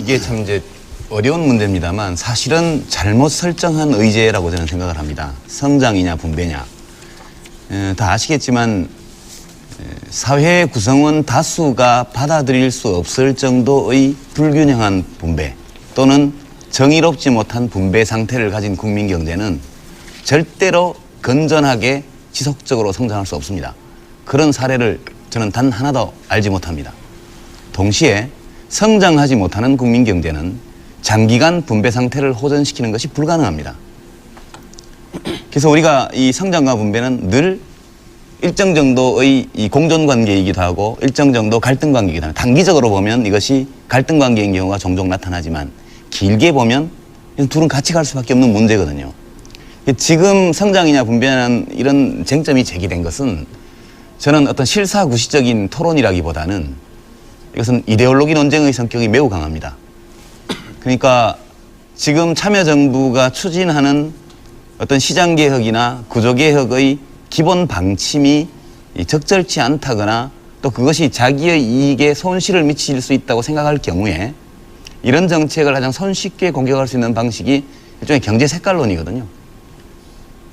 이게 참 이제 어려운 문제입니다만 사실은 잘못 설정한 의제라고 저는 생각을 합니다. 성장이냐 분배냐. 다 아시겠지만 사회 구성원 다수가 받아들일 수 없을 정도의 불균형한 분배 또는 정의롭지 못한 분배 상태를 가진 국민 경제는 절대로 건전하게 지속적으로 성장할 수 없습니다. 그런 사례를 저는 단 하나도 알지 못합니다. 동시에 성장하지 못하는 국민 경제는 장기간 분배 상태를 호전시키는 것이 불가능합니다. 그래서 우리가 이 성장과 분배는 늘 일정 정도의 이 공존관계이기도 하고 일정 정도 갈등관계이기도 합니다. 단기적으로 보면 이것이 갈등관계인 경우가 종종 나타나지만 길게 보면 둘은 같이 갈 수밖에 없는 문제거든요. 지금 성장이냐 분배냐는 이런 쟁점이 제기된 것은 저는 어떤 실사구시적인 토론이라기보다는 이것은 이데올로기 논쟁의 성격이 매우 강합니다. 그러니까 지금 참여정부가 추진하는 어떤 시장개혁이나 구조개혁의 기본 방침이 적절치 않다거나 또 그것이 자기의 이익에 손실을 미칠 수 있다고 생각할 경우에 이런 정책을 가장 손쉽게 공격할 수 있는 방식이 일종의 경제 색깔론이거든요.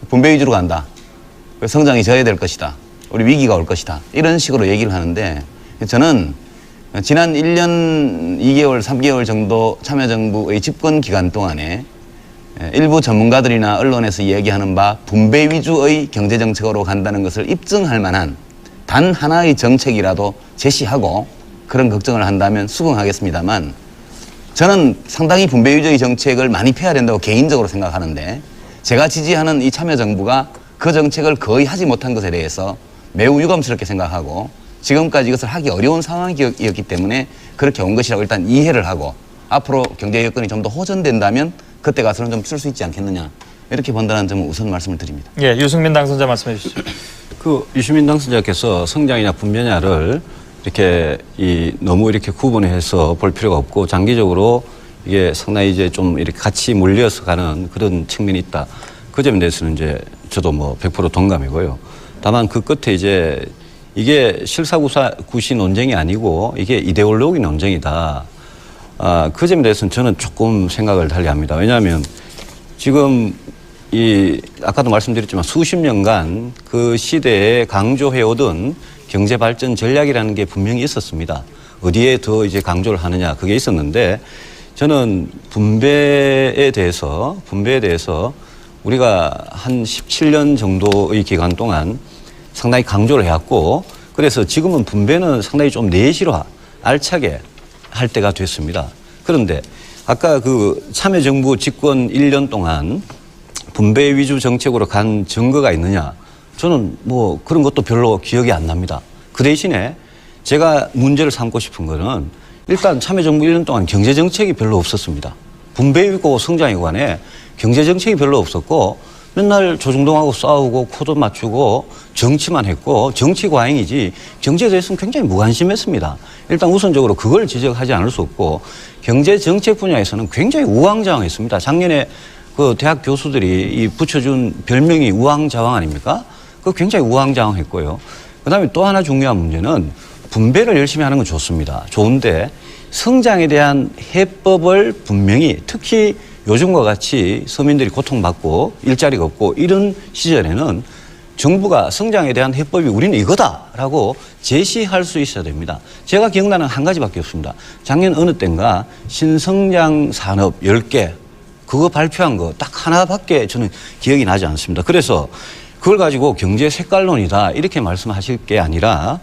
분배 위주로 간다. 성장이 져야 것이다. 우리 위기가 올 것이다. 이런 식으로 얘기를 하는데 저는 지난 1년 2개월, 3개월 정도 참여정부의 집권 기간 동안에 일부 전문가들이나 언론에서 얘기하는 바 분배 위주의 경제정책으로 간다는 것을 입증할 만한 단 하나의 정책이라도 제시하고 그런 걱정을 한다면 수긍하겠습니다만 저는 상당히 분배 위주의 정책을 많이 펴야 된다고 개인적으로 생각하는데 제가 지지하는 이 참여정부가 그 정책을 거의 하지 못한 것에 대해서 매우 유감스럽게 생각하고 지금까지 이것을 하기 어려운 상황이었기 때문에 그렇게 온 것이라고 일단 이해를 하고 앞으로 경제 여건이 좀 더 호전된다면 그때 가서는 좀 쓸 수 있지 않겠느냐 이렇게 본다는 점을 우선 말씀을 드립니다. 예, 유승민 당선자 말씀해 주시죠. 유시민 당선자께서 성장이냐 분배냐를 이렇게 너무 이렇게 구분해서 볼 필요가 없고 장기적으로 이게 상당히 이제 좀 이렇게 같이 몰려서 가는 그런 측면이 있다. 그 점에 대해서는 이제 저도 뭐 100% 동감이고요. 다만 그 끝에 이제 이게 실사구시 논쟁이 아니고 이게 이데올로기 논쟁이다. 그 점에 대해서는 저는 조금 생각을 달리합니다. 왜냐하면 지금 아까도 말씀드렸지만 수십 년간 그 시대에 강조해오던 경제발전 전략이라는 게 분명히 있었습니다. 어디에 더 이제 강조를 하느냐 그게 있었는데 저는 분배에 대해서 우리가 한 17년 정도의 기간 동안 상당히 강조를 해왔고 그래서 지금은 분배는 상당히 좀 내실화, 알차게 할 때가 됐습니다. 그런데 아까 그 참여정부 집권 1년 동안 분배 위주 정책으로 간 증거가 있느냐 저는 뭐 그런 것도 별로 기억이 안 납니다. 그 대신에 제가 문제를 삼고 싶은 거는 일단 참여정부 1년 동안 경제정책이 별로 없었습니다. 분배이고 성장에 관해 경제정책이 별로 없었고 맨날 조중동하고 싸우고 코드 맞추고 정치만 했고 정치 과잉이지 경제에 대해서는 굉장히 무관심했습니다. 일단 우선적으로 그걸 지적하지 않을 수 없고 경제정책 분야에서는 굉장히 우왕좌왕했습니다. 작년에 그 대학 교수들이 붙여준 별명이 우왕좌왕 아닙니까? 그 굉장히 우왕좌왕했고요. 그다음에 또 하나 중요한 문제는 분배를 열심히 하는 건 좋습니다. 좋은데 성장에 대한 해법을 분명히 특히 요즘과 같이 서민들이 고통받고 일자리가 없고 이런 시절에는 정부가 성장에 대한 해법이 우리는 이거다라고 제시할 수 있어야 됩니다. 제가 기억나는 한 가지밖에 없습니다. 작년 어느 때인가 신성장 산업 10개 그거 발표한 거 딱 하나밖에 저는 기억이 나지 않습니다. 그래서 그걸 가지고 경제 색깔론이다 이렇게 말씀하실 게 아니라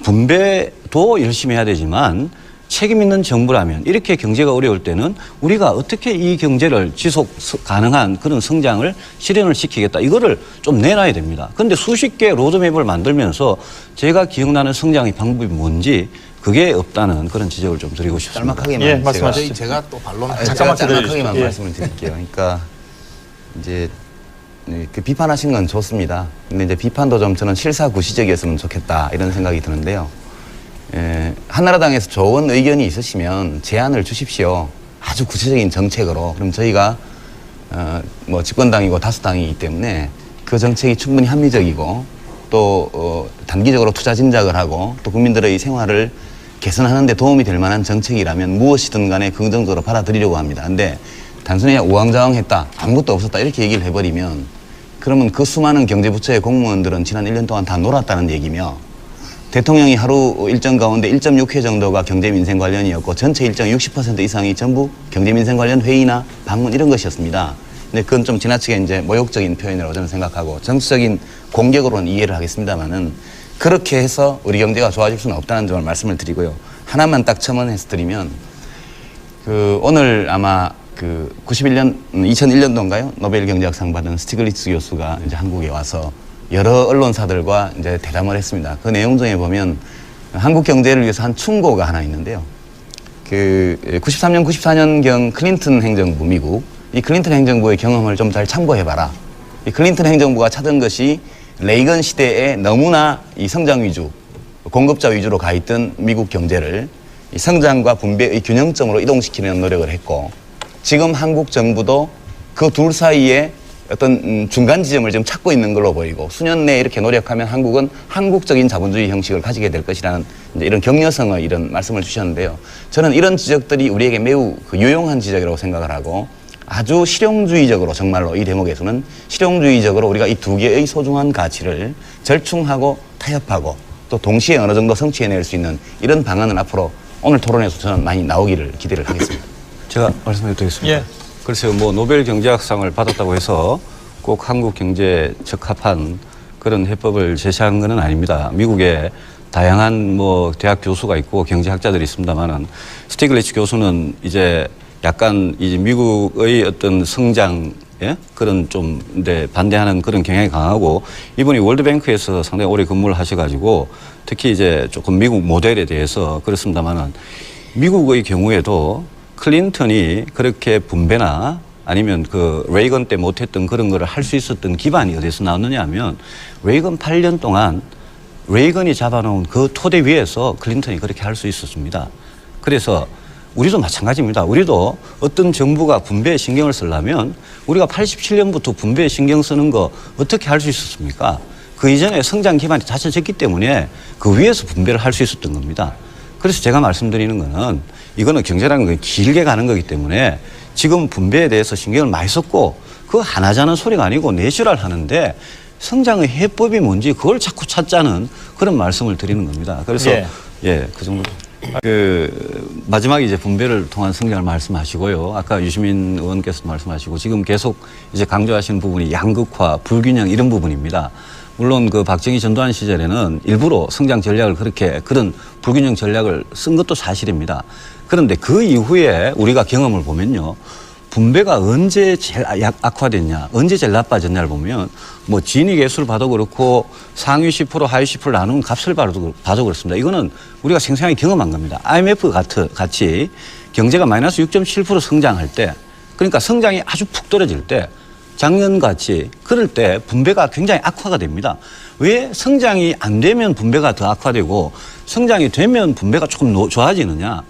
분배도 열심히 해야 되지만 책임 있는 정부라면 이렇게 경제가 어려울 때는 우리가 어떻게 이 경제를 지속 가능한 그런 성장을 실현을 시키겠다. 이거를 좀 내놔야 됩니다. 그런데 수십 개 로드맵을 만들면서 제가 기억나는 성장의 방법이 뭔지 그게 없다는 그런 지적을 좀 드리고 싶습니다. 짤막하게만 예, 말씀하시죠. 제가 또 반론 잠깐만 짤막하게만 예. 말씀을 드릴게요. 그러니까 이제 그 비판하신 건 좋습니다. 근데 이제 비판도 좀 저는 실사구시적이었으면 좋겠다 이런 생각이 드는데요. 한나라당에서 좋은 의견이 있으시면 제안을 주십시오. 아주 구체적인 정책으로. 그럼 저희가 뭐 집권당이고 다수당이기 때문에 그 정책이 충분히 합리적이고 또 단기적으로 투자 진작을 하고 또 국민들의 생활을 개선하는 데 도움이 될 만한 정책이라면 무엇이든 간에 긍정적으로 받아들이려고 합니다. 근데 단순히 우왕좌왕했다, 아무것도 없었다 이렇게 얘기를 해버리면 그러면 그 수많은 경제부처의 공무원들은 지난 1년 동안 다 놀았다는 얘기며 대통령이 하루 일정 가운데 1.6회 정도가 경제민생 관련이었고 전체 일정 60% 이상이 전부 경제민생 관련 회의나 방문 이런 것이었습니다. 근데 그건 좀 지나치게 이제 모욕적인 표현이라고 저는 생각하고 정치적인 공격으로는 이해를 하겠습니다만은 그렇게 해서 우리 경제가 좋아질 수는 없다는 점을 말씀을 드리고요. 하나만 딱 첨언해서 드리면 오늘 아마 2001년도인가요? 노벨 경제학상 받은 스티글리츠 교수가 이제 한국에 와서 여러 언론사들과 이제 대담을 했습니다. 그 내용 중에 보면 한국 경제를 위해서 한 충고가 하나 있는데요. 93년, 94년경 클린턴 행정부 미국, 이 클린턴 행정부의 경험을 좀 잘 참고해봐라. 이 클린턴 행정부가 찾은 것이 레이건 시대에 너무나 이 성장 위주, 공급자 위주로 가 있던 미국 경제를 이 성장과 분배의 균형점으로 이동시키는 노력을 했고, 지금 한국 정부도 그 둘 사이에 어떤 중간 지점을 지금 찾고 있는 걸로 보이고 수년 내에 이렇게 노력하면 한국은 한국적인 자본주의 형식을 가지게 될 것이라는 이제 이런 격려성의 이런 말씀을 주셨는데요. 저는 이런 지적들이 우리에게 매우 유용한 지적이라고 생각을 하고 아주 실용주의적으로 정말로 이 대목에서는 실용주의적으로 우리가 이 두 개의 소중한 가치를 절충하고 타협하고 또 동시에 어느 정도 성취해낼 수 있는 이런 방안은 앞으로 오늘 토론에서 저는 많이 나오기를 기대를 하겠습니다. 제가 말씀해 드리겠습니다. 예. 글쎄요, 노벨 경제학상을 받았다고 해서 꼭 한국 경제에 적합한 그런 해법을 제시한 것은 아닙니다. 미국에 다양한 대학 교수가 있고 경제학자들이 있습니다만은 스티글리츠 교수는 이제 약간 이제 미국의 어떤 성장 그런 좀 반대하는 그런 경향이 강하고 이분이 월드뱅크에서 상당히 오래 근무를 하셔가지고 특히 이제 조금 미국 모델에 대해서 그렇습니다만은 미국의 경우에도 클린턴이 그렇게 분배나 아니면 레이건 때 못했던 그런 거를 할 수 있었던 기반이 어디서 나왔느냐 하면 레이건 8년 동안 레이건이 잡아놓은 그 토대 위에서 클린턴이 그렇게 할 수 있었습니다. 그래서 우리도 마찬가지입니다. 우리도 어떤 정부가 분배에 신경을 쓰려면 우리가 87년부터 분배에 신경 쓰는 거 어떻게 할 수 있었습니까? 그 이전에 성장 기반이 다쳐졌기 때문에 그 위에서 분배를 할 수 있었던 겁니다. 그래서 제가 말씀드리는 거는 이거는 경제라는 건 길게 가는 거기 때문에 지금 분배에 대해서 신경을 많이 썼고 그거 하나자는 소리가 아니고 내추럴 하는데 성장의 해법이 뭔지 그걸 자꾸 찾자는 그런 말씀을 드리는 겁니다. 그래서 그 정도. 마지막에 이제 분배를 통한 성장을 말씀하시고요. 아까 유시민 의원께서 말씀하시고 지금 계속 이제 강조하시는 부분이 양극화, 불균형 이런 부분입니다. 물론 박정희 전두환 시절에는 일부러 성장 전략을 그런 불균형 전략을 쓴 것도 사실입니다. 그런데 그 이후에 우리가 경험을 보면요. 분배가 언제 제일 악화됐냐, 언제 제일 나빠졌냐를 보면 진위 계수를 봐도 그렇고 상위 10%, 하위 10% 나누는 값을 봐도 그렇습니다. 이거는 우리가 생생하게 경험한 겁니다. IMF 같이 경제가 마이너스 6.7% 성장할 때, 그러니까 성장이 아주 푹 떨어질 때 작년같이 그럴 때 분배가 굉장히 악화가 됩니다. 왜 성장이 안 되면 분배가 더 악화되고 성장이 되면 분배가 조금 좋아지느냐.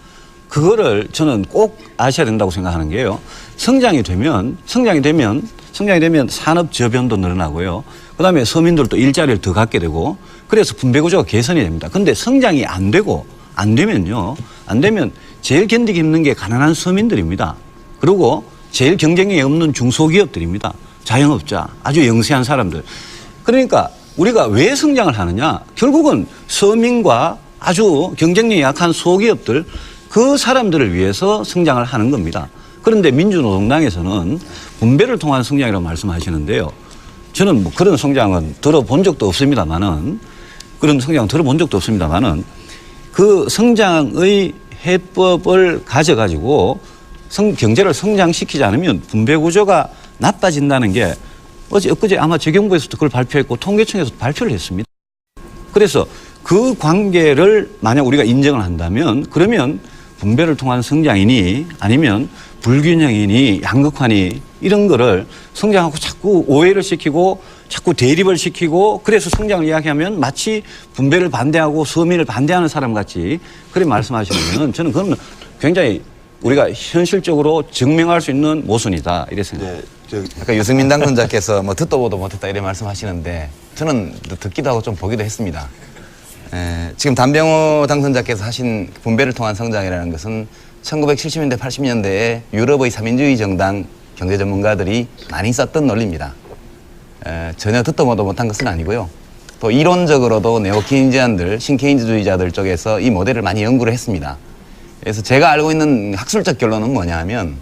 그거를 저는 꼭 아셔야 된다고 생각하는 게요. 성장이 되면 산업 저변도 늘어나고요. 그다음에 서민들도 일자리를 더 갖게 되고 그래서 분배 구조가 개선이 됩니다. 근데 성장이 안 되면 제일 견디기 힘든 게 가난한 서민들입니다. 그리고 제일 경쟁력이 없는 중소기업들입니다. 자영업자, 아주 영세한 사람들. 그러니까 우리가 왜 성장을 하느냐? 결국은 서민과 아주 경쟁력이 약한 소기업들 그 사람들을 위해서 성장을 하는 겁니다. 그런데 민주노동당에서는 분배를 통한 성장이라고 말씀하시는데요. 저는 그런 성장은 들어본 적도 없습니다만은 그 성장의 해법을 가져가지고 경제를 성장시키지 않으면 분배 구조가 나빠진다는 게 엊그제 아마 재경부에서도 그걸 발표했고 통계청에서도 발표를 했습니다. 그래서 그 관계를 만약 우리가 인정을 한다면 그러면 분배를 통한 성장이니 아니면 불균형이니 양극화니 이런 거를 성장하고 자꾸 오해를 시키고 자꾸 대립을 시키고 그래서 성장을 이야기하면 마치 분배를 반대하고 서민을 반대하는 사람 같이 그렇게 말씀하시면 저는 그건 굉장히 우리가 현실적으로 증명할 수 있는 모순이다 이렇게 생각합니다. 아까 유승민 당선자께서 듣도 보도 못했다 이런 말씀하시는데 저는 듣기도 하고 좀 보기도 했습니다. 지금 단병호 당선자께서 하신 분배를 통한 성장이라는 것은 1970년대, 80년대에 유럽의 삼인주의 정당 경제 전문가들이 많이 썼던 논리입니다. 전혀 듣도 보도 못한 것은 아니고요. 또 이론적으로도 네오케인지안들, 신케인즈주의자들 쪽에서 이 모델을 많이 연구를 했습니다. 그래서 제가 알고 있는 학술적 결론은 뭐냐 하면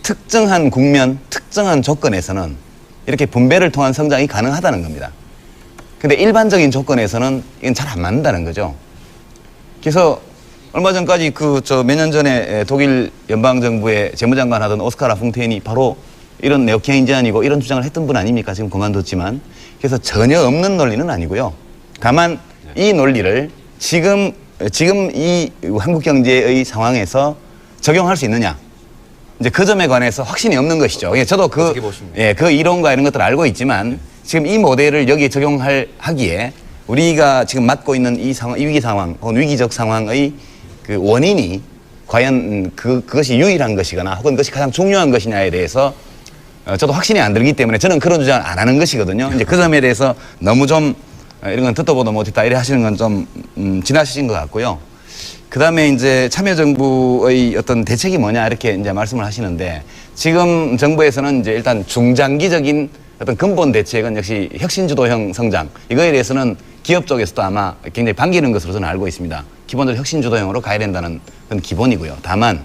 특정한 국면, 특정한 조건에서는 이렇게 분배를 통한 성장이 가능하다는 겁니다. 근데 일반적인 조건에서는 이건 잘 안 맞는다는 거죠. 그래서 얼마 전까지 몇 년 전에 독일 연방정부의 재무장관 하던 오스카 라퐁테인이 바로 이런 네오케인지안이고 이런 주장을 했던 분 아닙니까? 지금 그만뒀지만. 그래서 전혀 없는 논리는 아니고요. 다만 이 논리를 지금 이 한국 경제의 상황에서 적용할 수 있느냐. 이제 그 점에 관해서 확신이 없는 것이죠. 저도 그 이론과 이런 것들을 알고 있지만 지금 이 모델을 여기에 적용하기에 우리가 지금 맞고 있는 이 상황, 이 위기 상황, 혹은 위기적 상황의 그 원인이 과연 그것이 유일한 것이거나 혹은 그것이 가장 중요한 것이냐에 대해서 저도 확신이 안 들기 때문에 저는 그런 주장을 안 하는 것이거든요. 이제 그 점에 대해서 너무 좀 이런 건 듣도 보도 못했다 이래 하시는 건 좀 지나치신 것 같고요. 그 다음에 이제 참여정부의 어떤 대책이 뭐냐 이렇게 이제 말씀을 하시는데 지금 정부에서는 이제 일단 중장기적인 어떤 근본 대책은 역시 혁신주도형 성장 이거에 대해서는 기업 쪽에서도 아마 굉장히 반기는 것으로 저는 알고 있습니다. 기본적으로 혁신주도형으로 가야 된다는 건 기본이고요. 다만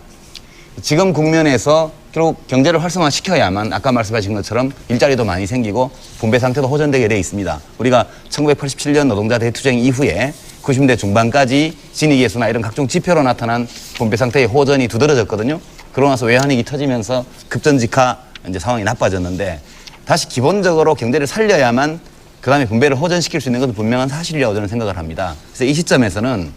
지금 국면에서 결국 경제를 활성화시켜야만 아까 말씀하신 것처럼 일자리도 많이 생기고 분배 상태도 호전되게 돼 있습니다. 우리가 1987년 노동자 대투쟁 이후에 90대 중반까지 진익예수나 이런 각종 지표로 나타난 분배 상태의 호전이 두드러졌거든요. 그러고 나서 외환위기 터지면서 급전직하 이제 상황이 나빠졌는데 다시 기본적으로 경제를 살려야만 그 다음에 분배를 호전시킬 수 있는 것은 분명한 사실이라고 저는 생각을 합니다. 그래서 이 시점에서는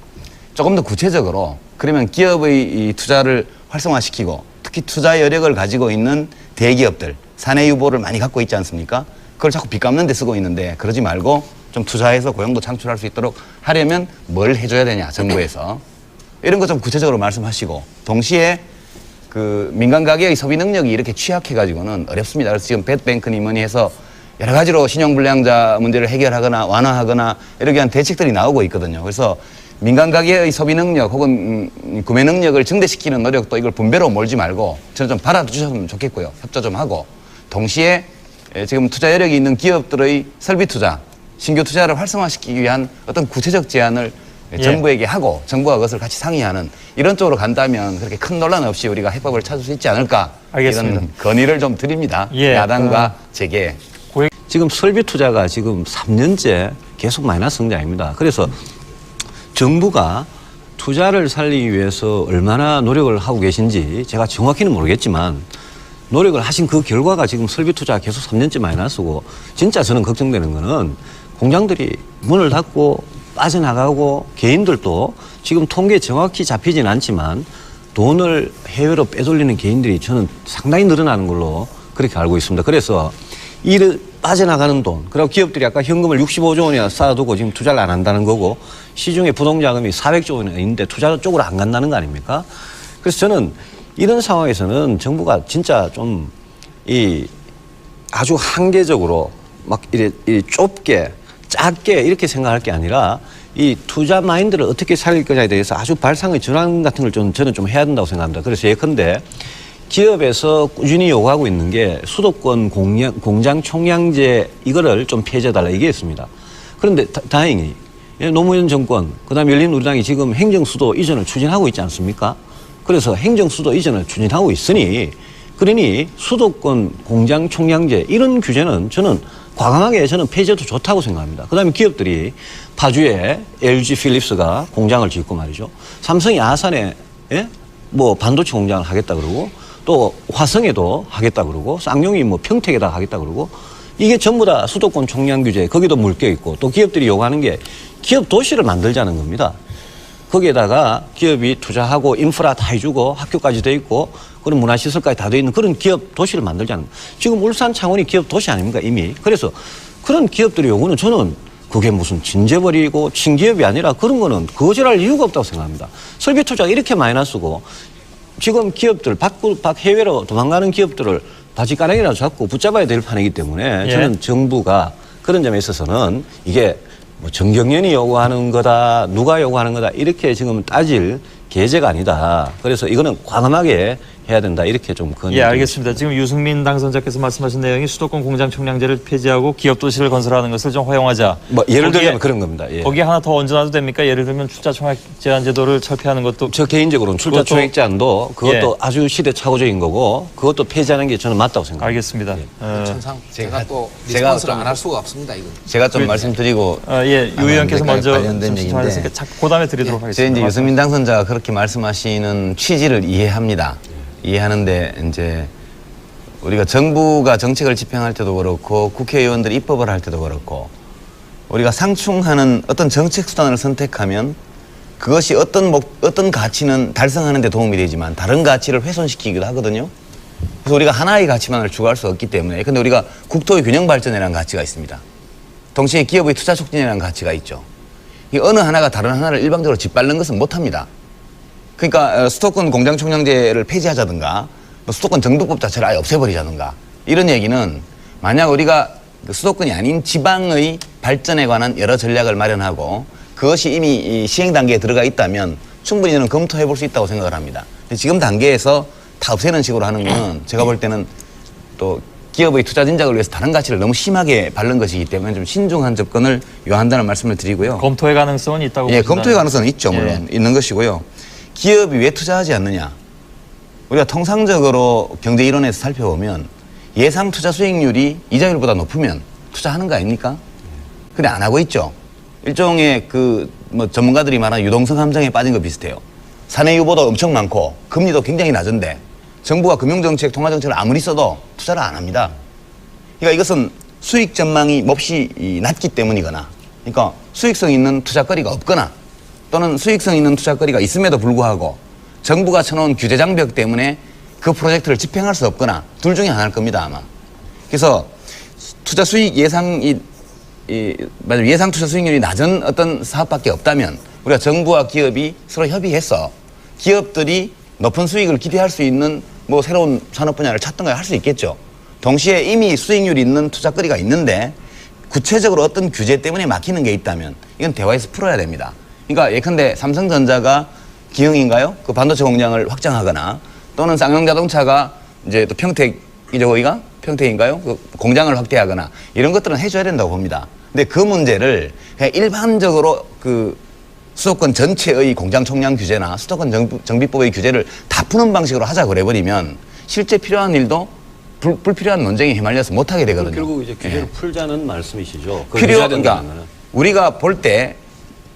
조금 더 구체적으로 그러면 기업의 이 투자를 활성화시키고 특히 투자 여력을 가지고 있는 대기업들, 사내 유보를 많이 갖고 있지 않습니까? 그걸 자꾸 빚 갚는 데 쓰고 있는데 그러지 말고 좀 투자해서 고용도 창출할 수 있도록 하려면 뭘 해줘야 되냐, 정부에서. 이런 거 좀 구체적으로 말씀하시고 동시에 그 민간 가계의 소비 능력이 이렇게 취약해가지고는 어렵습니다. 그래서 지금 뱃뱅크니 뭐니 해서 여러 가지로 신용불량자 문제를 해결하거나 완화하거나 이렇게 한 대책들이 나오고 있거든요. 그래서 민간 가계의 소비 능력 혹은 구매 능력을 증대시키는 노력도 이걸 분배로 몰지 말고 저는 좀 받아주셨으면 좋겠고요. 협조 좀 하고 동시에 지금 투자 여력이 있는 기업들의 설비 투자, 신규 투자를 활성화시키기 위한 어떤 구체적 제안을 정부에게 하고 정부가 그것을 같이 상의하는 이런 쪽으로 간다면 그렇게 큰 논란 없이 우리가 해법을 찾을 수 있지 않을까. 알겠습니다. 이런 건의를 좀 드립니다. 야당과 제게. 지금 설비 투자가 지금 3년째 계속 마이너스 성장입니다. 그래서 정부가 투자를 살리기 위해서 얼마나 노력을 하고 계신지 제가 정확히는 모르겠지만 노력을 하신 그 결과가 지금 설비 투자가 계속 3년째 마이너스고 진짜 저는 걱정되는 거는 공장들이 문을 닫고 빠져나가고 개인들도 지금 통계에 정확히 잡히진 않지만 돈을 해외로 빼돌리는 개인들이 저는 상당히 늘어나는 걸로 그렇게 알고 있습니다. 그래서 이 빠져나가는 돈, 그리고 기업들이 아까 현금을 65조 원이나 쌓아두고 지금 투자를 안 한다는 거고 시중에 부동자금이 400조 원이나 있는데 투자 쪽으로 안 간다는 거 아닙니까? 그래서 저는 이런 상황에서는 정부가 진짜 좀 아주 한계적으로 막 이래 좁게 작게 이렇게 생각할 게 아니라 이 투자 마인드를 어떻게 살릴 거냐에 대해서 아주 발상의 전환 같은 걸 저는 좀 해야 된다고 생각합니다. 그래서 예컨대 기업에서 꾸준히 요구하고 있는 게 수도권 공장 총량제 이거를 좀 폐지해달라 이게 있습니다. 그런데 다행히 노무현 정권 그다음에 열린우리당이 지금 행정수도 이전을 추진하고 있지 않습니까? 그래서 행정수도 이전을 추진하고 있으니 그러니 수도권 공장 총량제 이런 규제는 저는 과감하게 저는 폐지해도 좋다고 생각합니다. 그다음에 기업들이 파주에 LG 필립스가 공장을 짓고 말이죠. 삼성이 아산에 뭐 반도체 공장을 하겠다 그러고 또 화성에도 하겠다 그러고 쌍용이 뭐 평택에다 하겠다 그러고 이게 전부 다 수도권 총량 규제 거기도 물겨 있고 또 기업들이 요구하는 게 기업 도시를 만들자는 겁니다. 거기에다가 기업이 투자하고 인프라 다 해주고 학교까지 돼 있고 그런 문화시설까지 다 돼 있는 그런 기업 도시를 만들자는 거예요. 지금 울산 창원이 기업 도시 아닙니까 이미. 그래서 그런 기업들의 요구는 저는 그게 무슨 진재벌이고 친기업이 아니라 그런 거는 거절할 이유가 없다고 생각합니다. 설비 투자가 이렇게 마이너스고 지금 기업들 해외로 도망가는 기업들을 바지가랑이라도 잡고 붙잡아야 될 판이기 때문에 저는 정부가 그런 점에 있어서는 이게 뭐 정경련이 요구하는 거다, 누가 요구하는 거다 이렇게 지금 따질 계제가 아니다. 그래서 이거는 과감하게 해야 된다 이렇게 좀 예, 알겠습니다. 지금 유승민 당선자께서 말씀하신 내용이 수도권 공장 총량제를 폐지하고 기업 도시를 건설하는 것을 좀 허용하자. 뭐 예를 거기에- 들면 그런 겁니다. 예. 거기에 하나 더 얹어놔도 됩니까? 예를 들면 출자 총액 제한 제도를 철폐하는 것도 저 개인적으로는 출자 그것도- 총액 제한도 그것도 예. 아주 시대착오적인 거고 그것도 폐지하는 게 저는 맞다고 생각합니다. 알겠습니다. 천상 제가 또 제가 리스폰스를 좀- 안 할 수가 없습니다. 이거. 제가 좀 말씀드리고 예, 유 의원께서 먼저 관련된 신청하셨으니까 그 다음에 드리도록 제 하겠습니다. 이제 유승민 당선자가 그렇게 말씀하시는 취지를 이해합니다. 이해하는데 이제 우리가 정부가 정책을 집행할 때도 그렇고 국회의원들이 입법을 할 때도 그렇고 우리가 상충하는 어떤 정책 수단을 선택하면 그것이 어떤 가치는 달성하는 데 도움이 되지만 다른 가치를 훼손시키기도 하거든요. 그래서 우리가 하나의 가치만을 추구할 수 없기 때문에 근데 우리가 국토의 균형 발전이라는 가치가 있습니다. 동시에 기업의 투자 촉진이라는 가치가 있죠. 이 어느 하나가 다른 하나를 일방적으로 짓밟는 것은 못합니다. 그러니까 수도권 공장 총량제를 폐지하자든가 뭐 수도권 정비법 자체를 아예 없애버리자든가 이런 얘기는 만약 우리가 그 수도권이 아닌 지방의 발전에 관한 여러 전략을 마련하고 그것이 이미 이 시행 단계에 들어가 있다면 충분히 저는 검토해 볼 수 있다고 생각을 합니다. 근데 지금 단계에서 다 없애는 식으로 하는 건 제가 볼 때는 또 기업의 투자 진작을 위해서 다른 가치를 너무 심하게 바른 것이기 때문에 좀 신중한 접근을 요한다는 말씀을 드리고요. 검토의 가능성은 있다고 예, 보신다는 검토의 가능성은 있죠, 물론. 있는 것이고요. 기업이 왜 투자하지 않느냐? 우리가 통상적으로 경제 이론에서 살펴보면 예상 투자 수익률이 이자율보다 높으면 투자하는 거 아닙니까? 근데 안 하고 있죠. 일종의 뭐 전문가들이 말하는 유동성 함정에 빠진 거 비슷해요. 사내 유보도 엄청 많고 금리도 굉장히 낮은데 정부가 금융정책, 통화정책을 아무리 써도 투자를 안 합니다. 그러니까 이것은 수익 전망이 몹시 낮기 때문이거나 그러니까 수익성 있는 투자거리가 없거나 또는 수익성 있는 투자거리가 있음에도 불구하고 정부가 쳐놓은 규제 장벽 때문에 그 프로젝트를 집행할 수 없거나 둘 중에 하나일 겁니다, 아마. 그래서 투자 수익 예상이 예상 투자 수익률이 낮은 어떤 사업밖에 없다면 우리가 정부와 기업이 서로 협의해서 기업들이 높은 수익을 기대할 수 있는 뭐 새로운 산업 분야를 찾던가 할 수 있겠죠. 동시에 이미 수익률이 있는 투자거리가 있는데 구체적으로 어떤 규제 때문에 막히는 게 있다면 이건 대화에서 풀어야 됩니다. 그러니까 예컨대 삼성전자가 기흥인가요? 그 반도체 공장을 확장하거나 또는 쌍용자동차가 이제 또 평택이죠, 거기가? 평택인가요? 그 공장을 확대하거나 이런 것들은 해줘야 된다고 봅니다. 근데 그 문제를 그냥 일반적으로 그 수도권 전체의 공장 총량 규제나 수도권 정비법의 규제를 다 푸는 방식으로 하자 그래버리면 실제 필요한 일도 불필요한 논쟁에 휘말려서 못하게 되거든요. 결국 이제 규제를 풀자는 말씀이시죠. 그러니까 우리가 볼 때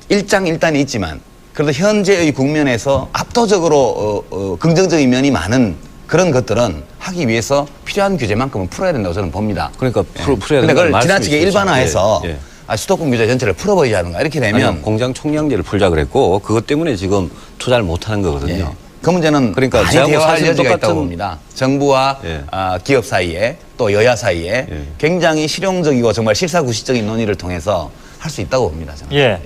일장일단이 있지만 그래도 현재의 국면에서 압도적으로 긍정적인 면이 많은 그런 것들은 하기 위해서 필요한 규제만큼은 풀어야 된다고 저는 봅니다. 그러니까 풀어야 근데 그걸 된다는 지나치게 말씀이시죠. 일반화해서 예, 예. 수도권 규제 전체를 풀어버리자든가 이렇게 되면 아니요, 공장 총량제를 풀자 그랬고 그것 때문에 지금 투자를 못 하는 거거든요. 예. 그 문제는 그러니까 많이 저하고 대화할 사실 여지가 있다고 똑같은- 봅니다. 정부와 예. 기업 사이에 또 여야 사이에 예. 굉장히 실용적이고 정말 실사구시적인 논의를 통해서 할 수 있다고 봅니다. 저는. 예.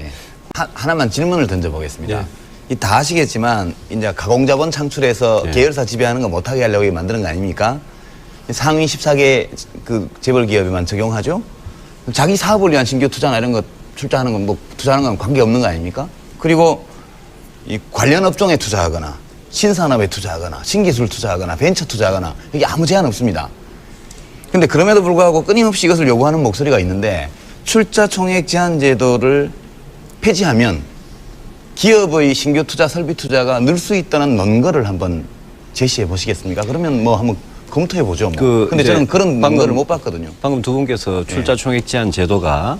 하나만 질문을 던져보겠습니다. 예. 이 다 아시겠지만 이제 가공자본 창출해서 예. 계열사 지배하는 거 못하게 하려고 만드는 거 아닙니까? 상위 14개 그 재벌 기업에만 적용하죠. 자기 사업을 위한 신규 투자나 이런 거 출자하는 건 뭐 투자하는 건 관계 없는 거 아닙니까? 그리고 이 관련 업종에 투자하거나 신산업에 투자하거나 신기술 투자하거나 벤처 투자하거나 이게 아무 제한 없습니다. 근데 그럼에도 불구하고 끊임없이 이것을 요구하는 목소리가 있는데 출자 총액 제한 제도를 폐지하면 기업의 신규 투자, 설비 투자가 늘 수 있다는 논거를 한번 제시해 보시겠습니까? 그러면 뭐 한번 검토해 보죠. 뭐. 근데 저는 그런 논거를 못 봤거든요. 방금 두 분께서 출자 총액 제한 제도가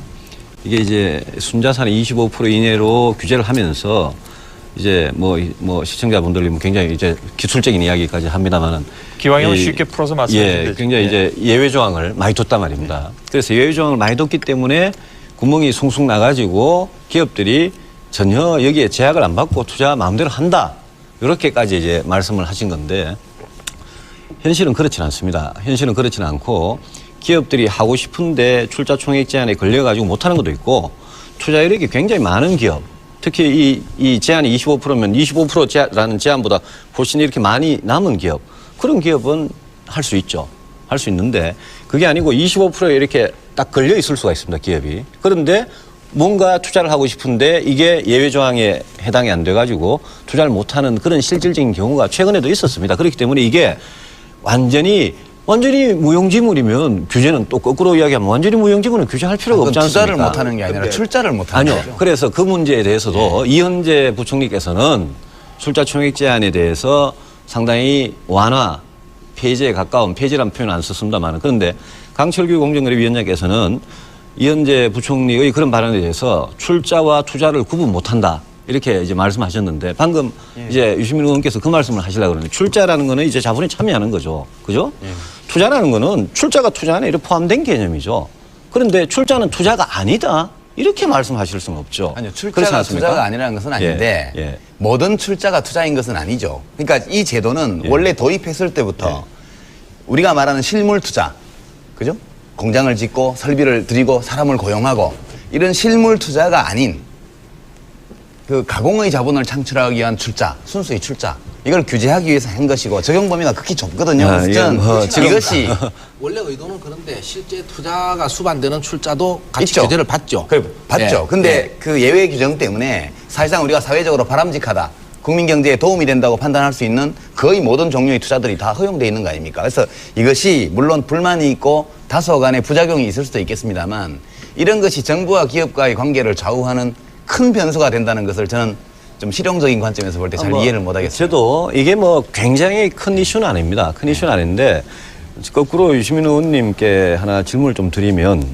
이게 이제 순자산의 25% 이내로 규제를 하면서 이제 뭐 시청자분들이 굉장히 이제 기술적인 이야기까지 합니다만은 기왕이면 쉽게 풀어서 말씀하시면 예, 되죠. 굉장히 예. 이제 예외 조항을 많이 뒀단 말입니다. 그래서 예외 조항을 많이 뒀기 때문에 구멍이 숭숭 나가지고 기업들이 전혀 여기에 제약을 안 받고 투자 마음대로 한다. 이렇게까지 이제 말씀을 하신 건데 현실은 그렇지는 않습니다. 현실은 그렇지는 않고 기업들이 하고 싶은데 출자 총액 제한에 걸려가지고 못하는 것도 있고 투자 이력이 굉장히 많은 기업 특히 이 제한이 25%면 25%라는 제한보다 훨씬 이렇게 많이 남은 기업 그런 기업은 할 수 있죠. 할 수 있는데 그게 아니고 25%에 이렇게 딱 걸려 있을 수가 있습니다. 기업이. 그런데 뭔가 투자를 하고 싶은데 이게 예외 조항에 해당이 안 돼가지고 투자를 못하는 그런 실질적인 경우가 최근에도 있었습니다. 그렇기 때문에 이게 완전히 무용지물이면 규제는 또 거꾸로 이야기하면 완전히 무용지물은 규제할 필요가 없지 않습니까? 투자를 못하는 게 아니라 출자를 못하는 아니요. 거죠. 그래서 그 문제에 대해서도 이현재 부총리께서는 출자 총액 제한에 대해서 상당히 완화, 폐지에 가까운 폐지라는 표현 안 썼습니다만 그런데 강철규 공정거래위원장께서는 이현재 부총리의 그런 발언에 대해서 출자와 투자를 구분 못한다. 이렇게 이제 말씀하셨는데 방금 이제 유시민 의원께서 그 말씀을 하시려고 그러는데 출자라는 거는 이제 자본에 참여하는 거죠. 그죠? 투자라는 거는 출자가 투자 안에 이렇게 포함된 개념이죠. 그런데 출자는 투자가 아니다. 이렇게 말씀하실 수는 없죠. 아니요, 그렇지 출자가 않습니까? 투자가 아니라는 것은 아닌데 예. 모든 출자가 투자인 것은 아니죠. 그러니까 이 제도는 원래 도입했을 때부터 우리가 말하는 실물 투자, 그죠? 공장을 짓고 설비를 들이고 사람을 고용하고 이런 실물 투자가 아닌 그 가공의 자본을 창출하기 위한 출자, 순수의 출자 이걸 규제하기 위해서 한 것이고 적용 범위가 극히 좁거든요. 아, 그래서 예, 지금 이것이 원래 의도는 그런데 실제 투자가 수반되는 출자도 같이 있죠. 규제를 받죠. 그래, 받죠. 예. 근데 예. 그 예외 규정 때문에 사실상 우리가 사회적으로 바람직하다, 국민 경제에 도움이 된다고 판단할 수 있는 거의 모든 종류의 투자들이 다 허용되어 있는 거 아닙니까? 그래서 이것이 물론 불만이 있고 다소간의 부작용이 있을 수도 있겠습니다만 이런 것이 정부와 기업과의 관계를 좌우하는 큰 변수가 된다는 것을 저는 좀 실용적인 관점에서 볼 때 잘 이해를 못하겠어요. 저도 이게 뭐 굉장히 큰 이슈는 아닙니다. 큰 이슈는 아닌데 거꾸로 유시민 의원님께 하나 질문을 좀 드리면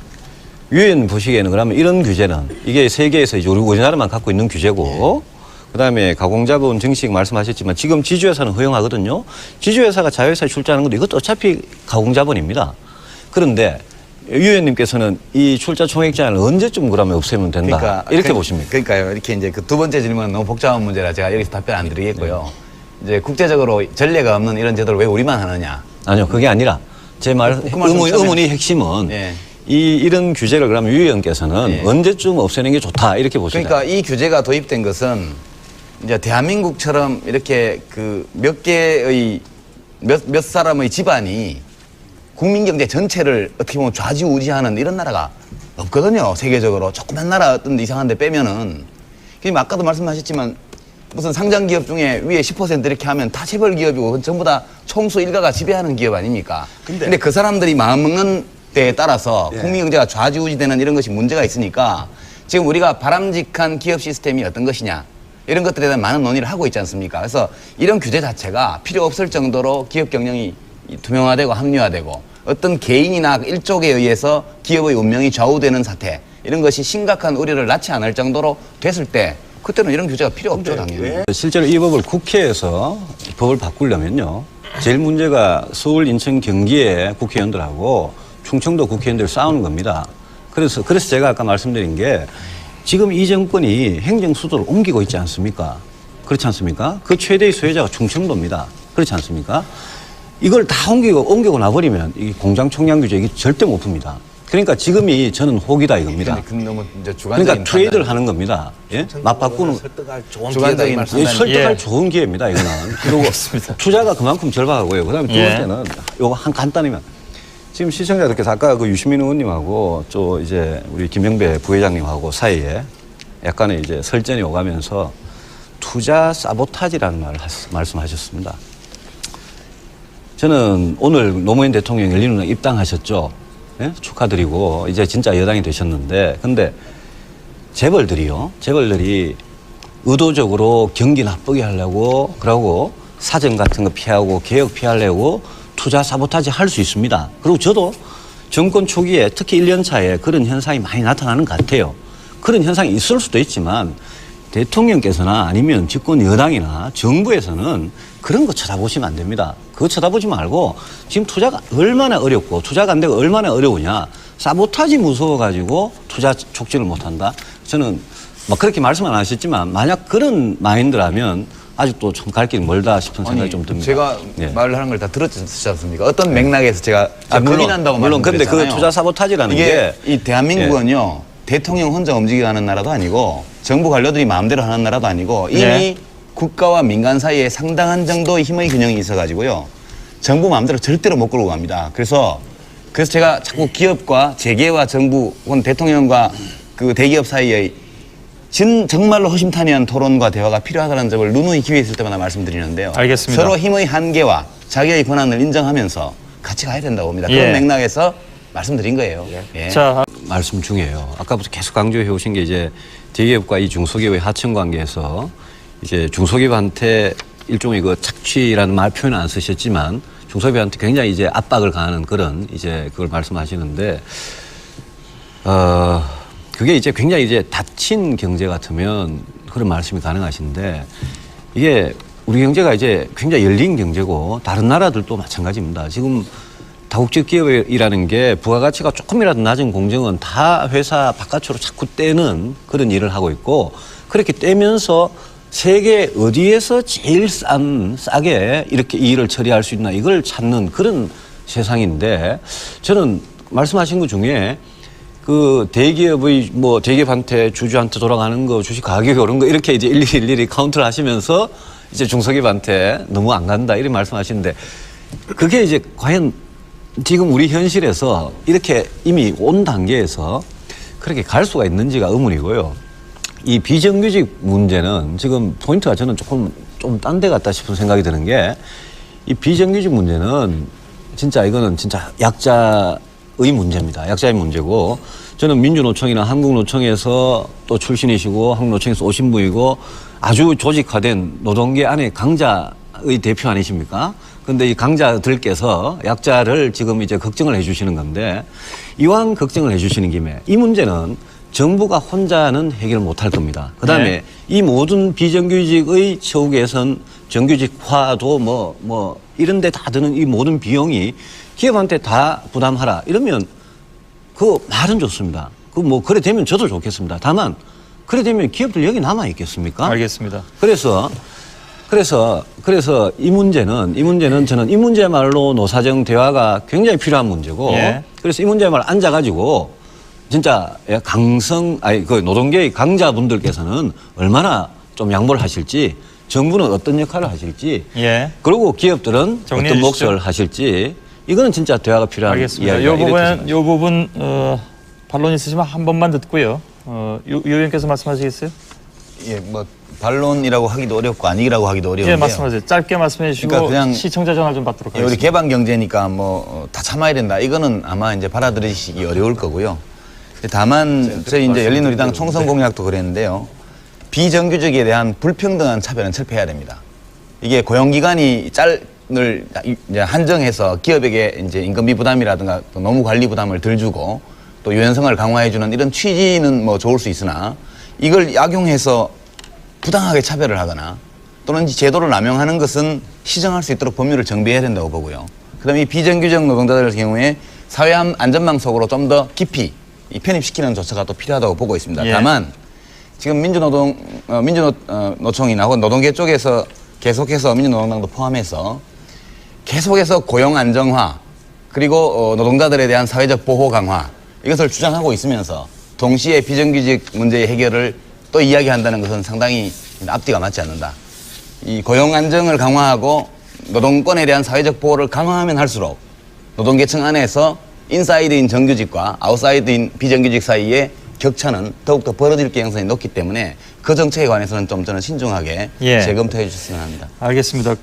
유엔 보시기에는 그러면 이런 규제는 이게 세계에서 이제 우리나라만 갖고 있는 규제고 그다음에 가공자본 증식 말씀하셨지만 지금 지주회사는 허용하거든요. 지주회사가 자회사에 출자하는 건데 이것도 어차피 가공자본입니다. 그런데 유 의원님께서는 이 출자 총액 제한을 언제쯤 그러면 없애면 된다. 이렇게 보십니까? 그러니까요. 이렇게 이제 그 두 번째 질문은 너무 복잡한 문제라 제가 여기서 답변 안 드리겠고요. 이제 국제적으로 전례가 없는 이런 제도를 왜 우리만 하느냐. 아니요, 그게 아니라 제 말 그 말씀 의문의 핵심은 예. 이런 규제를 그러면 유 의원께서는 예. 언제쯤 없애는 게 좋다 이렇게 보시다. 그러니까 이 규제가 도입된 것은 이제 대한민국처럼 이렇게 그 몇 개의 몇 사람의 집안이 국민 경제 전체를 어떻게 보면 좌지우지하는 이런 나라가 없거든요. 세계적으로 조그만 나라 어떤 데 이상한 데 빼면은 지금 아까도 말씀하셨지만 무슨 상장 기업 중에 위에 10% 이렇게 하면 다 재벌 기업이고 그건 전부 다 총수 일가가 지배하는 기업 아닙니까? 근데 그 사람들이 마음먹는 데에 따라서 국민 경제가 좌지우지되는 이런 것이 문제가 있으니까 지금 우리가 바람직한 기업 시스템이 어떤 것이냐 이런 것들에 대한 많은 논의를 하고 있지 않습니까? 그래서 이런 규제 자체가 필요 없을 정도로 기업 경영이 투명화되고 합리화되고 어떤 개인이나 일족에 의해서 기업의 운명이 좌우되는 사태 이런 것이 심각한 우려를 낳지 않을 정도로 됐을 때 그때는 이런 규제가 필요 없죠, 당연히. 실제로 이 법을 국회에서 법을 바꾸려면요. 제일 문제가 서울, 인천, 경기의 국회의원들하고 충청도 국회의원들 싸우는 겁니다. 그래서 제가 아까 말씀드린 게 지금 이 정권이 행정 수도를 옮기고 있지 않습니까? 그렇지 않습니까? 그 최대의 소유자가 충청도입니다. 그렇지 않습니까? 이걸 다 옮기고 나버리면 이 공장 총량 규제 이게 절대 못 풉니다. 그러니까 지금이 저는 호기다 이겁니다. 근데 너무 이제 주관적인 그러니까 트레이드를 하는 겁니다. 예? 맞바꾸는 설득할 좋은 주관적인 기회다 이 예, 말씀. 설득할 예. 좋은 기회입니다. 이거는. 그리고 투자가 그만큼 절박하고요. 그다음에 두 예. 번째는 요거 한 간단히만 지금 시청자들께서 아까 그 유시민 의원님하고 또 이제 우리 김영배 부회장님하고 사이에 약간의 이제 설전이 오가면서 투자 사보타지라는 말을 말씀하셨습니다. 저는 오늘 노무현 대통령 열린우당 입당하셨죠. 예? 축하드리고 이제 진짜 여당이 되셨는데 근데 재벌들이 의도적으로 경기 나쁘게 하려고 그러고 사정 같은 거 피하고 개혁 피하려고 투자 사보타지 할 수 있습니다. 그리고 저도 정권 초기에 특히 1년 차에 그런 현상이 많이 나타나는 것 같아요. 그런 현상이 있을 수도 있지만 대통령께서나 아니면 집권 여당이나 정부에서는 그런 거 쳐다보시면 안 됩니다. 그거 쳐다보지 말고 지금 투자가 얼마나 어렵고 투자가 안 되고 얼마나 어려우냐. 사보타지 무서워가지고 투자 촉진을 못한다. 저는 막 그렇게 말씀 안 하셨지만 만약 그런 마인드라면 아직도 좀 갈 길이 멀다 싶은 생각이 좀 듭니다. 제가 예. 말을 하는 걸 다 들었지 않습니까? 어떤 맥락에서 제가 물론 고민한다고 근데 말씀드렸잖아요. 그 투자 사보타지라는 이게 게 이 대한민국은요. 대통령 혼자 움직이게 하는 나라도 아니고 정부 관료들이 마음대로 하는 나라도 아니고 이미 네. 국가와 민간 사이에 상당한 정도의 힘의 균형이 있어가지고요. 정부 마음대로 절대로 못 끌고 갑니다. 그래서 제가 자꾸 기업과 재계와 정부 혹은 대통령과 그 대기업 사이의 정말로 허심탄회한 토론과 대화가 필요하다는 점을 누누이 기회 있을 때마다 말씀드리는데요. 알겠습니다. 서로 힘의 한계와 자기의 권한을 인정하면서 같이 가야 된다고 봅니다. 예. 그런 맥락에서 말씀드린 거예요. 예. 자, 말씀 중에요. 아까부터 계속 강조해 오신 게 이제 대기업과 이 중소기업의 하청 관계에서 이제 중소기업한테 일종의 그 착취라는 말 표현은 안 쓰셨지만 중소기업한테 굉장히 이제 압박을 가하는 그런 이제 그걸 말씀하시는데 그게 이제 굉장히 이제 닫힌 경제 같으면 그런 말씀이 가능하신데 이게 우리 경제가 이제 굉장히 열린 경제고 다른 나라들도 마찬가지입니다. 지금 다국적 기업이라는 게 부가가치가 조금이라도 낮은 공정은 다 회사 바깥으로 자꾸 떼는 그런 일을 하고 있고 그렇게 떼면서 세계 어디에서 제일 싸게 이렇게 이 일을 처리할 수 있나 이걸 찾는 그런 세상인데 저는 말씀하신 것 중에 그 대기업의 뭐 대기업한테 주주한테 돌아가는 거 주식 가격이 오른 거 이렇게 이제 일일이 카운트를 하시면서 이제 중소기업한테 너무 안 간다 이런 말씀하시는데 그게 이제 과연 지금 우리 현실에서 이렇게 이미 온 단계에서 그렇게 갈 수가 있는지가 의문이고요. 이 비정규직 문제는 지금 포인트가 저는 조금 좀 딴 데 같다 싶은 생각이 드는 게 이 비정규직 문제는 진짜 이거는 진짜 약자의 문제입니다. 약자의 문제고 저는 민주노총이나 한국노총에서 또 출신이시고 한국노총에서 오신 분이고 아주 조직화된 노동계 안에 강자의 대표 아니십니까? 근데 이 강자들께서 약자를 지금 이제 걱정을 해주시는 건데 이왕 걱정을 해주시는 김에 이 문제는 정부가 혼자는 해결 못할 겁니다. 그다음에 네. 이 모든 비정규직의 처우 개선, 정규직화도 뭐 이런 데 다 드는 이 모든 비용이 기업한테 다 부담하라 이러면 그 말은 좋습니다. 그 뭐 그래 되면 저도 좋겠습니다. 다만 그래 되면 기업들 여기 남아 있겠습니까? 알겠습니다. 그래서 이 문제는 저는 이 문제야말로 노사정 대화가 굉장히 필요한 문제고 예. 그래서 이 문제야말로 앉아가지고 진짜 그 노동계의 강자분들께서는 얼마나 좀 양보를 하실지 정부는 어떤 역할을 하실지 예. 그리고 기업들은 정리해 어떤 주시죠. 몫을 하실지 이거는 진짜 대화가 필요한 알겠습니다. 이야기가 이 부분 반론 있으시면 한 번만 듣고요. 유 의원께서 말씀하시겠어요? 예, 뭐 반론이라고 하기도 어렵고 아니라고 하기도 어려운데요. 예, 말씀하세요. 짧게 말씀해 주시고 그러니까 그냥 시청자 전화 좀 받도록 예, 우리 하겠습니다. 개방 경제니까 뭐 다 참아야 된다. 이거는 아마 이제 받아들이시기 어려울 거고요. 다만 저희 이제 열린우리당 총선 공약도 그랬는데요. 비정규직에 대한 불평등한 차별은 철폐해야 됩니다. 이게 고용기간이 을 이제 한정해서 기업에게 이제 인건비 부담이라든가 또 노무 관리 부담을 덜 주고 또 유연성을 강화해주는 이런 취지는 뭐 좋을 수 있으나 이걸 약용해서 부당하게 차별을 하거나 또는 제도를 남용하는 것은 시정할 수 있도록 법률을 정비해야 된다고 보고요. 그다음에 이 비정규직 노동자들 경우에 사회 안전망 속으로 좀 더 깊이 편입시키는 조처가 또 필요하다고 보고 있습니다. 예. 다만 지금 민주노총이나 혹은 노동계 쪽에서 계속해서 민주노동당도 포함해서 계속해서 고용 안정화 그리고 노동자들에 대한 사회적 보호 강화 이것을 주장하고 있으면서 동시에 비정규직 문제의 해결을 또 이야기한다는 것은 상당히 앞뒤가 맞지 않는다. 이 고용 안정을 강화하고 노동권에 대한 사회적 보호를 강화하면 할수록 노동계층 안에서 인사이드인 정규직과 아웃사이드인 비정규직 사이의 격차는 더욱더 벌어질 가능성이 높기 때문에 그 정책에 관해서는 좀 저는 신중하게 예. 재검토해 주셨으면 합니다. 알겠습니다.